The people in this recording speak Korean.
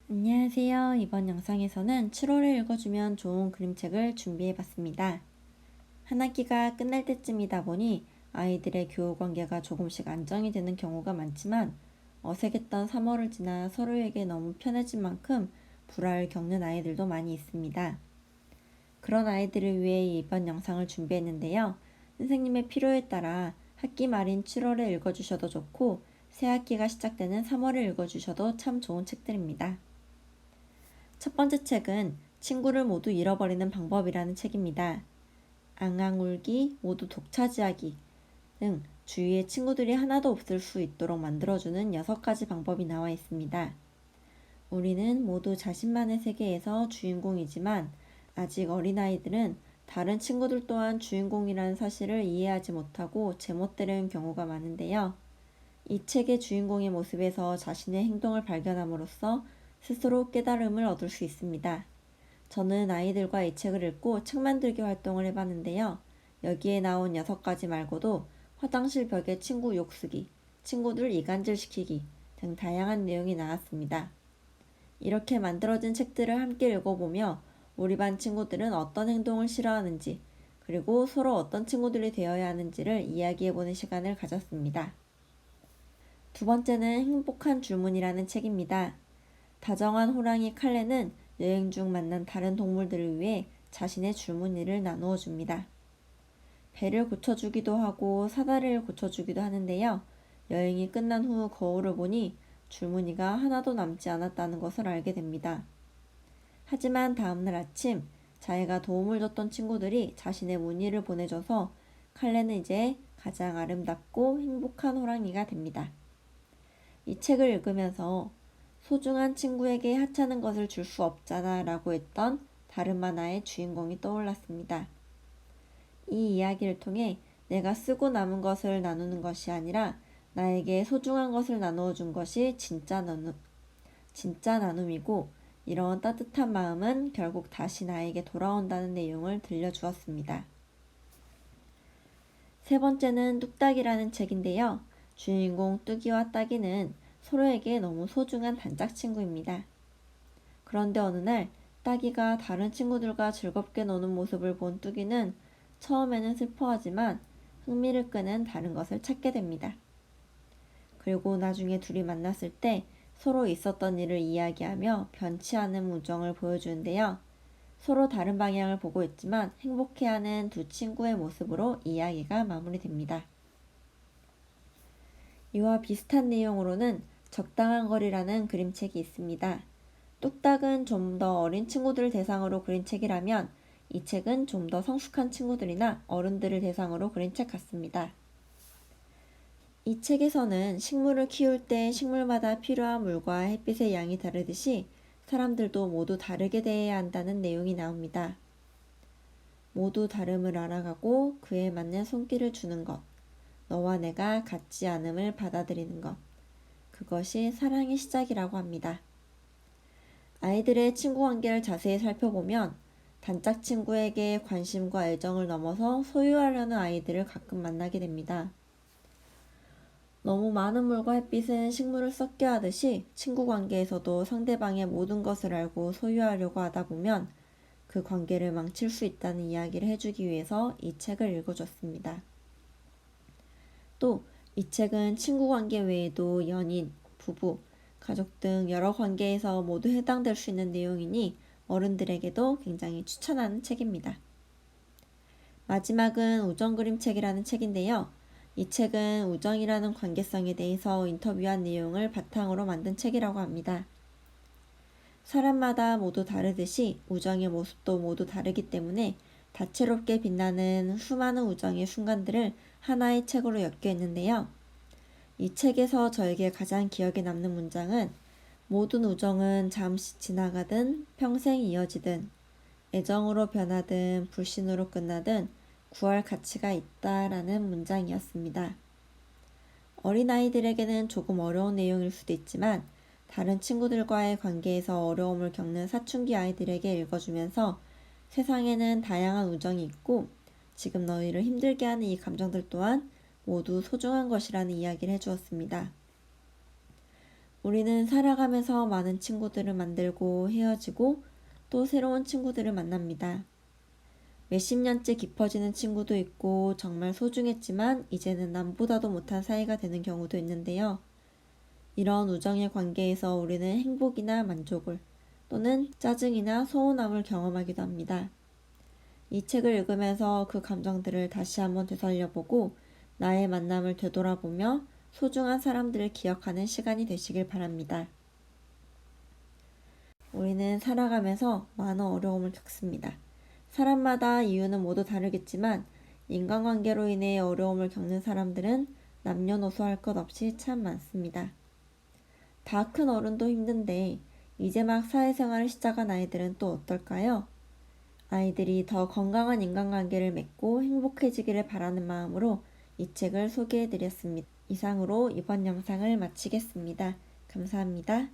안녕하세요. 이번 영상에서는 7월에 읽어주면 좋은 그림책을 준비해봤습니다. 한 학기가 끝날 때쯤이다 보니 아이들의 교우 관계가 조금씩 안정이 되는 경우가 많지만 어색했던 3월을 지나 서로에게 너무 편해진 만큼 불화를 겪는 아이들도 많이 있습니다. 그런 아이들을 위해 이번 영상을 준비했는데요. 선생님의 필요에 따라 학기 말인 7월에 읽어주셔도 좋고 새 학기가 시작되는 3월에 읽어주셔도 참 좋은 책들입니다. 첫 번째 책은 친구를 모두 잃어버리는 방법이라는 책입니다. 앙앙울기, 모두 독차지하기 등 주위에 친구들이 하나도 없을 수 있도록 만들어주는 6가지 방법이 나와 있습니다. 우리는 모두 자신만의 세계에서 주인공이지만 아직 어린아이들은 다른 친구들 또한 주인공이라는 사실을 이해하지 못하고 제멋대로인 경우가 많은데요. 이 책의 주인공의 모습에서 자신의 행동을 발견함으로써 스스로 깨달음을 얻을 수 있습니다. 저는 아이들과 이 책을 읽고 책 만들기 활동을 해봤는데요. 여기에 나온 6가지 말고도 화장실 벽에 친구 욕쓰기, 친구들 이간질 시키기 등 다양한 내용이 나왔습니다. 이렇게 만들어진 책들을 함께 읽어보며 우리 반 친구들은 어떤 행동을 싫어하는지, 그리고 서로 어떤 친구들이 되어야 하는지를 이야기해보는 시간을 가졌습니다. 두 번째는 행복한 줄무늬라는 책입니다. 다정한 호랑이 칼레는 여행 중 만난 다른 동물들을 위해 자신의 줄무늬를 나누어 줍니다. 배를 고쳐주기도 하고 사다리를 고쳐주기도 하는데요. 여행이 끝난 후 거울을 보니 줄무늬가 하나도 남지 않았다는 것을 알게 됩니다. 하지만 다음날 아침 자기가 도움을 줬던 친구들이 자신의 무늬를 보내줘서 칼레는 이제 가장 아름답고 행복한 호랑이가 됩니다. 이 책을 읽으면서 소중한 친구에게 하찮은 것을 줄 수 없잖아 라고 했던 다른 만화의 주인공이 떠올랐습니다. 이 이야기를 통해 내가 쓰고 남은 것을 나누는 것이 아니라 나에게 소중한 것을 나누어 준 것이 진짜 나눔이고, 이런 따뜻한 마음은 결국 다시 나에게 돌아온다는 내용을 들려주었습니다. 세 번째는 뚝딱이라는 책인데요. 주인공 뚝이와 딱이는 서로에게 너무 소중한 단짝 친구입니다. 그런데 어느 날 딱이가 다른 친구들과 즐겁게 노는 모습을 본 뚝이는 처음에는 슬퍼하지만 흥미를 끄는 다른 것을 찾게 됩니다. 그리고 나중에 둘이 만났을 때 서로 있었던 일을 이야기하며 변치 않은 우정을 보여주는데요. 서로 다른 방향을 보고 있지만 행복해하는 두 친구의 모습으로 이야기가 마무리됩니다. 이와 비슷한 내용으로는 적당한 거리라는 그림책이 있습니다. 뚝딱은 좀 더 어린 친구들을 대상으로 그린 책이라면 이 책은 좀 더 성숙한 친구들이나 어른들을 대상으로 그린 책 같습니다. 이 책에서는 식물을 키울 때 식물마다 필요한 물과 햇빛의 양이 다르듯이 사람들도 모두 다르게 대해야 한다는 내용이 나옵니다. 모두 다름을 알아가고 그에 맞는 손길을 주는 것, 너와 내가 같지 않음을 받아들이는 것, 그것이 사랑의 시작이라고 합니다. 아이들의 친구 관계를 자세히 살펴보면 단짝 친구에게 관심과 애정을 넘어서 소유하려는 아이들을 가끔 만나게 됩니다. 너무 많은 물과 햇빛은 식물을 썩게 하듯이 친구 관계에서도 상대방의 모든 것을 알고 소유하려고 하다 보면 그 관계를 망칠 수 있다는 이야기를 해주기 위해서 이 책을 읽어줬습니다. 또 이 책은 친구 관계 외에도 연인, 부부, 가족 등 여러 관계에서 모두 해당될 수 있는 내용이니 어른들에게도 굉장히 추천하는 책입니다. 마지막은 우정 그림책이라는 책인데요. 이 책은 우정이라는 관계성에 대해서 인터뷰한 내용을 바탕으로 만든 책이라고 합니다. 사람마다 모두 다르듯이 우정의 모습도 모두 다르기 때문에 다채롭게 빛나는 수많은 우정의 순간들을 하나의 책으로 엮여있는데요. 이 책에서 저에게 가장 기억에 남는 문장은 모든 우정은 잠시 지나가든 평생 이어지든 애정으로 변하든 불신으로 끝나든 구할 가치가 있다라는 문장이었습니다. 어린아이들에게는 조금 어려운 내용일 수도 있지만 다른 친구들과의 관계에서 어려움을 겪는 사춘기 아이들에게 읽어주면서 세상에는 다양한 우정이 있고 지금 너희를 힘들게 하는 이 감정들 또한 모두 소중한 것이라는 이야기를 해주었습니다. 우리는 살아가면서 많은 친구들을 만들고 헤어지고 또 새로운 친구들을 만납니다. 몇십 년째 깊어지는 친구도 있고 정말 소중했지만 이제는 남보다도 못한 사이가 되는 경우도 있는데요. 이런 우정의 관계에서 우리는 행복이나 만족을 또는 짜증이나 서운함을 경험하기도 합니다. 이 책을 읽으면서 그 감정들을 다시 한번 되살려보고 나의 만남을 되돌아보며 소중한 사람들을 기억하는 시간이 되시길 바랍니다. 우리는 살아가면서 많은 어려움을 겪습니다. 사람마다 이유는 모두 다르겠지만 인간관계로 인해 어려움을 겪는 사람들은 남녀노소 할 것 없이 참 많습니다. 다 큰 어른도 힘든데 이제 막 사회생활을 시작한 아이들은 또 어떨까요? 아이들이 더 건강한 인간관계를 맺고 행복해지기를 바라는 마음으로 이 책을 소개해드렸습니다. 이상으로 이번 영상을 마치겠습니다. 감사합니다.